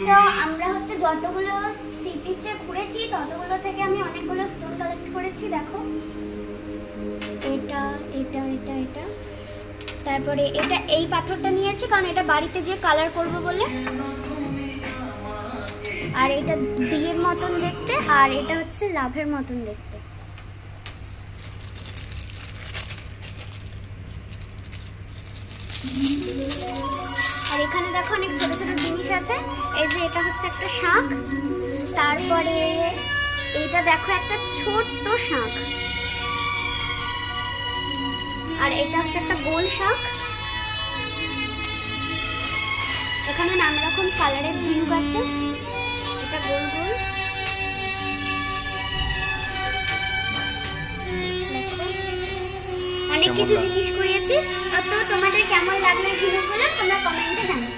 তো আমরা হচ্ছে যতগুলো সি বিচে ঘুরেছি ততগুলো থেকে আমি অনেকগুলো স্টোন কালেক্ট করেছি। দেখো এটা এটা এটা এটা, তারপরে এটা এই পাথরটা নিয়েছি কারণ এটা বাড়িতে যে কালার করব বলে, আর এটা ডিয়ের মতন দেখতে, আর এটা হচ্ছে লাভের মতন দেখতে। আর এখানে দেখো অনেক ছোট ছোট জিনিস আছে। এই যে এটা হচ্ছে একটা শাঁখ, তারপরে এইটা দেখো একটা ছোট্ট শাঁখ, আর এটা হচ্ছে একটা গোল শাঁখ। এখানে নানা রকম কালারের ঝিনুক আছে, এটা গোল গোল। অনেক কিছু জিনিস করিয়েছি। তো তোমাদের কেমন লাগলো ঝিনুকগুলো তোমরা কমেন্টে জানাও।